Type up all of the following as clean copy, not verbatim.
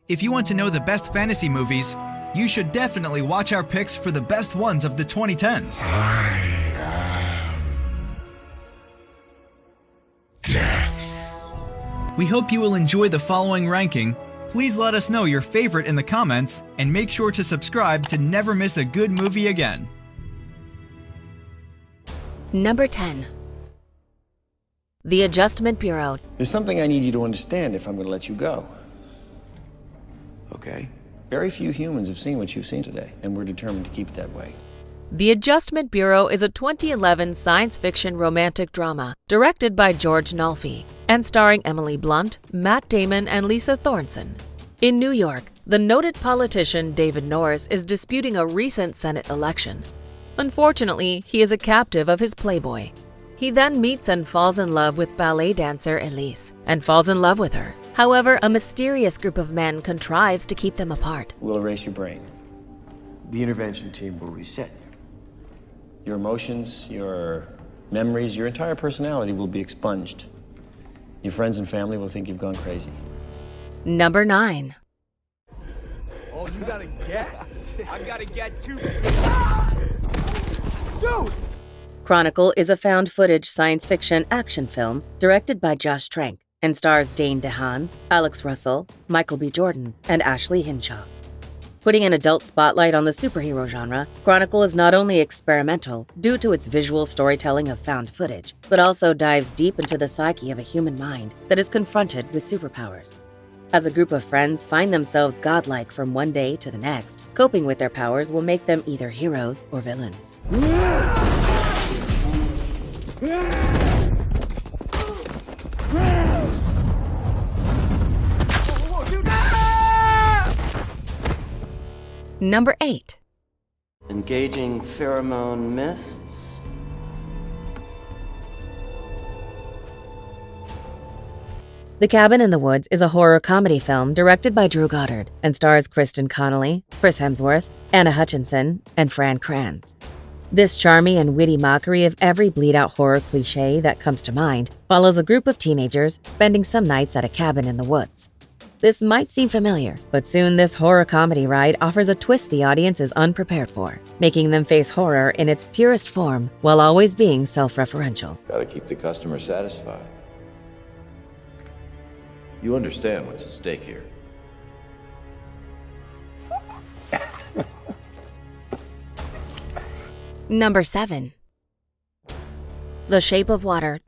If you want to know the best fantasy movies, you should definitely watch our picks for the best ones of the 2010s. I am death. We hope you will enjoy the following ranking. Please let us know your favorite in the comments, and make sure to subscribe to never miss a good movie again. Number 10. The Adjustment Bureau. There's something I need you to understand if I'm going to let you go. Okay. Very few humans have seen what you've seen today, and we're determined to keep it that way. The Adjustment Bureau is a 2011 science fiction romantic drama directed by George Nolfi and starring Emily Blunt, Matt Damon, and Lisa Thornton. In New York, the noted politician David Norris is disputing a recent Senate election. Unfortunately, he is a captive of his playboy. He then meets and falls in love with ballet dancer Elise and falls in love with her. However, a mysterious group of men contrives to keep them apart. We'll erase your brain. The intervention team will reset. Your emotions, your memories, your entire personality will be expunged. Your friends and family will think you've gone crazy. Number 9. Oh, you gotta get. I gotta get too. Dude! Chronicle is a found-footage science fiction action film directed by Josh Trank and stars Dane DeHaan, Alex Russell, Michael B. Jordan, and Ashley Hinshaw. Putting an adult spotlight on the superhero genre, Chronicle is not only experimental due to its visual storytelling of found footage, but also dives deep into the psyche of a human mind that is confronted with superpowers. As a group of friends find themselves godlike from one day to the next, coping with their powers will make them either heroes or villains. Number 8. Engaging pheromone mists. The Cabin in the Woods is a horror comedy film directed by Drew Goddard and stars Kristen Connolly, Chris Hemsworth, Anna Hutchinson, and Fran Kranz. This charming and witty mockery of every bleed-out horror cliché that comes to mind follows a group of teenagers spending some nights at a cabin in the woods. This might seem familiar, but soon this horror comedy ride offers a twist the audience is unprepared for, making them face horror in its purest form while always being self-referential. Gotta keep the customer satisfied. You understand what's at stake here. Number 7. The Shape of Water.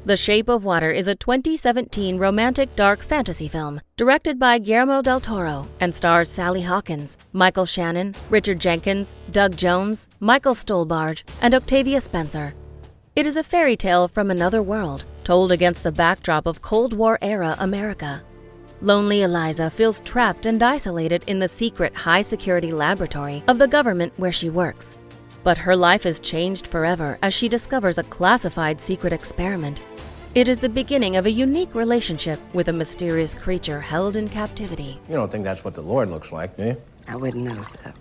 The Shape of Water is a 2017 romantic dark fantasy film directed by Guillermo del Toro and stars Sally Hawkins, Michael Shannon, Richard Jenkins, Doug Jones, Michael Stolbarge, and Octavia Spencer. It is a fairy tale from another world, told against the backdrop of Cold War-era America. Lonely Eliza feels trapped and isolated in the secret high-security laboratory of the government where she works. But her life is changed forever as she discovers a classified secret experiment. It is the beginning of a unique relationship with a mysterious creature held in captivity. You don't think that's what the Lord looks like, do you? I wouldn't know, sir,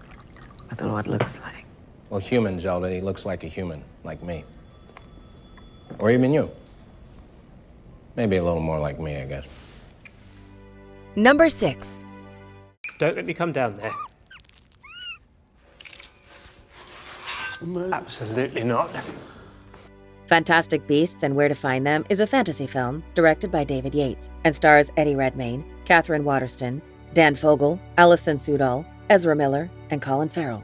what the Lord looks like. Well, human, Zelda, he looks like a human, like me. Or even you. Maybe a little more like me, I guess. Number 6. Don't let me come down there. Absolutely not. Fantastic Beasts and Where to Find Them is a fantasy film directed by David Yates and stars Eddie Redmayne, Catherine Waterston, Dan Fogel, Alison Sudol, Ezra Miller, and Colin Farrell.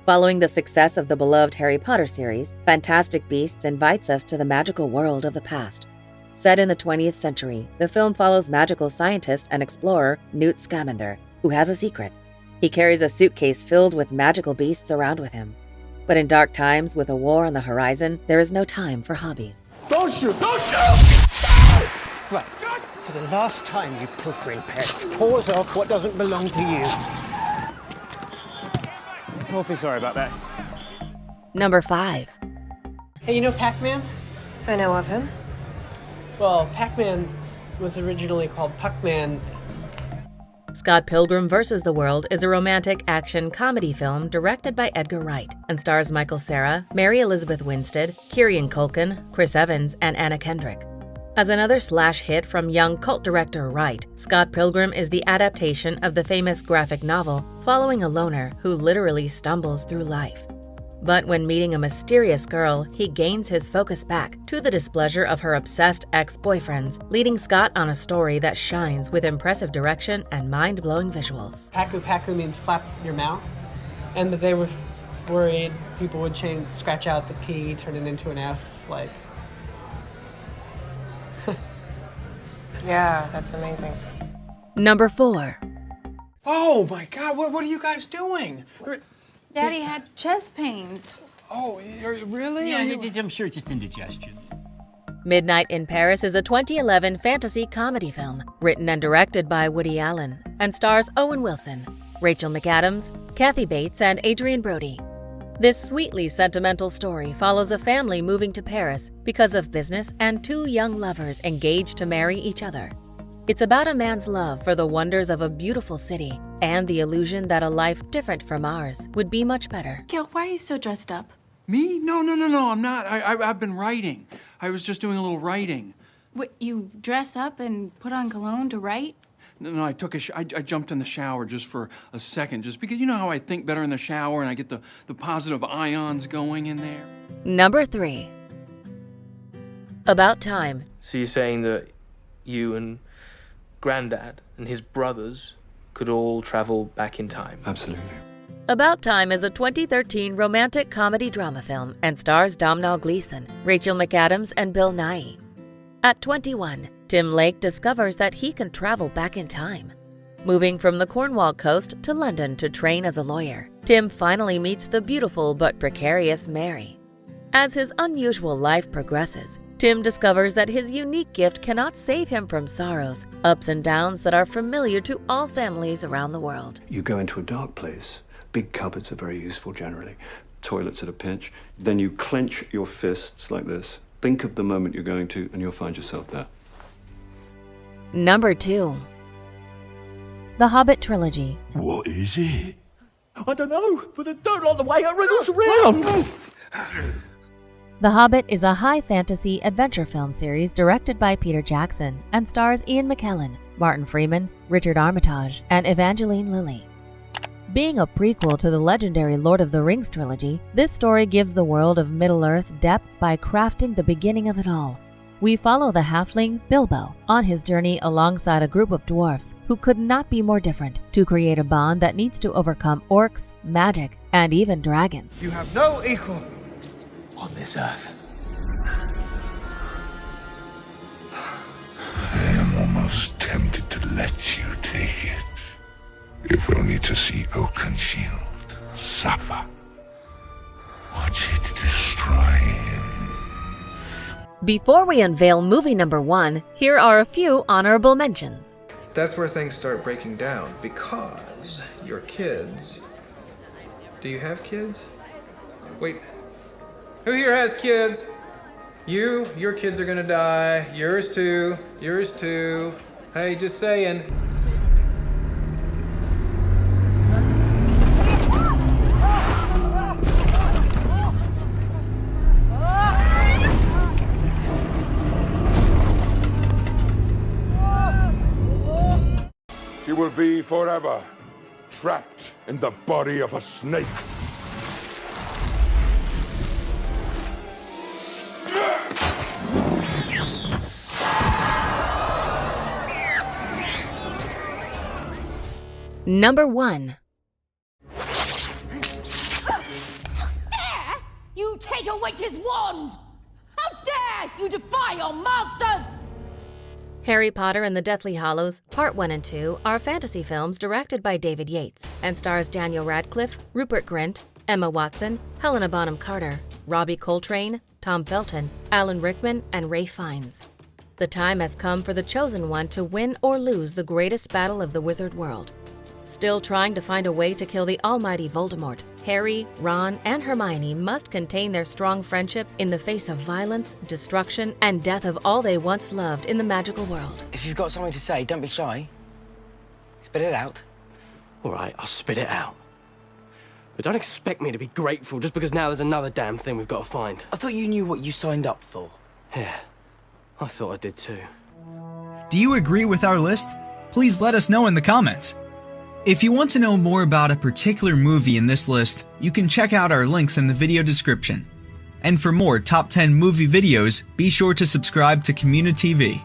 Following the success of the beloved Harry Potter series, Fantastic Beasts invites us to the magical world of the past. Set in the 20th century, the film follows magical scientist and explorer Newt Scamander, who has a secret. He carries a suitcase filled with magical beasts around with him. But in dark times, with a war on the horizon, there is no time for hobbies. Don't shoot! Don't shoot! Right. For the last time, you pilfering pest, paws off what doesn't belong to you. Awfully sorry about that. Number 5. Hey, you know Pac-Man? I know of him. Well, Pac-Man was originally called Puck-Man. Scott Pilgrim vs. the World is a romantic action comedy film directed by Edgar Wright and stars Michael Cera, Mary Elizabeth Winstead, Kieran Culkin, Chris Evans, and Anna Kendrick. As another slash hit from young cult director Wright, Scott Pilgrim is the adaptation of the famous graphic novel following a loner who literally stumbles through life. But when meeting a mysterious girl, he gains his focus back to the displeasure of her obsessed ex-boyfriends, leading Scott on a story that shines with impressive direction and mind-blowing visuals. Paku paku means flap your mouth, and that they were worried people would scratch out the P, turn it into an F, like. Yeah, that's amazing. Number 4. Oh my God, what are you guys doing? Daddy had chest pains. Oh, really? Yeah, I'm sure it's just indigestion. Midnight in Paris is a 2011 fantasy comedy film written and directed by Woody Allen and stars Owen Wilson, Rachel McAdams, Kathy Bates, and Adrian Brody. This sweetly sentimental story follows a family moving to Paris because of business and two young lovers engaged to marry each other. It's about a man's love for the wonders of a beautiful city and the illusion that a life different from ours would be much better. Gil, why are you so dressed up? Me? No, I'm not. I've been writing. I was just doing a little writing. What, you dress up and put on cologne to write? No, I jumped in the shower just for a second, just because you know how I think better in the shower and I get the positive ions going in there. Number 3. About Time. So you're saying that you and Granddad and his brothers could all travel back in time? Absolutely. About Time is a 2013 romantic comedy drama film and stars Domhnall Gleeson, Rachel McAdams, and Bill Nighy. At 21, Tim Lake discovers that he can travel back in time. Moving from the Cornwall coast to London to train as a lawyer, Tim finally meets the beautiful but precarious Mary. As his unusual life progresses, Tim discovers that his unique gift cannot save him from sorrows, ups and downs that are familiar to all families around the world. You go into a dark place. Big cupboards are very useful generally. Toilets at a pinch. Then you clench your fists like this. Think of the moment you're going to, and you'll find yourself there. Number 2. The Hobbit Trilogy. What is it? I don't know, but I don't like the way it wriggles around. The Hobbit is a high fantasy adventure film series directed by Peter Jackson and stars Ian McKellen, Martin Freeman, Richard Armitage, and Evangeline Lilly. Being a prequel to the legendary Lord of the Rings trilogy, this story gives the world of Middle-earth depth by crafting the beginning of it all. We follow the halfling Bilbo on his journey alongside a group of dwarfs who could not be more different to create a bond that needs to overcome orcs, magic, and even dragons. You have no equal on this earth. I am almost tempted to let you take it. If only to see Oakenshield suffer. Watch it destroy him. Before we unveil movie number 1, here are a few honorable mentions. That's where things start breaking down, because your kids... Do you have kids? Wait, who here has kids? Your kids are gonna die. Yours too. Hey, just saying. She will be forever trapped in the body of a snake. Number 1. Dare you take a witch's wand? How dare you defy your masters? Harry Potter and the Deathly Hallows, Part 1 and 2, are fantasy films directed by David Yates and stars Daniel Radcliffe, Rupert Grint, Emma Watson, Helena Bonham Carter, Robbie Coltrane, Tom Felton, Alan Rickman, and Ralph Fiennes. The time has come for the Chosen One to win or lose the greatest battle of the wizard world. Still trying to find a way to kill the almighty Voldemort, Harry, Ron, and Hermione must contain their strong friendship in the face of violence, destruction, and death of all they once loved in the magical world. If you've got something to say, don't be shy. Spit it out. All right, I'll spit it out. But don't expect me to be grateful just because now there's another damn thing we've got to find. I thought you knew what you signed up for. Yeah, I thought I did too. Do you agree with our list? Please let us know in the comments. If you want to know more about a particular movie in this list, you can check out our links in the video description. And for more top 10 movie videos, be sure to subscribe to communiTV.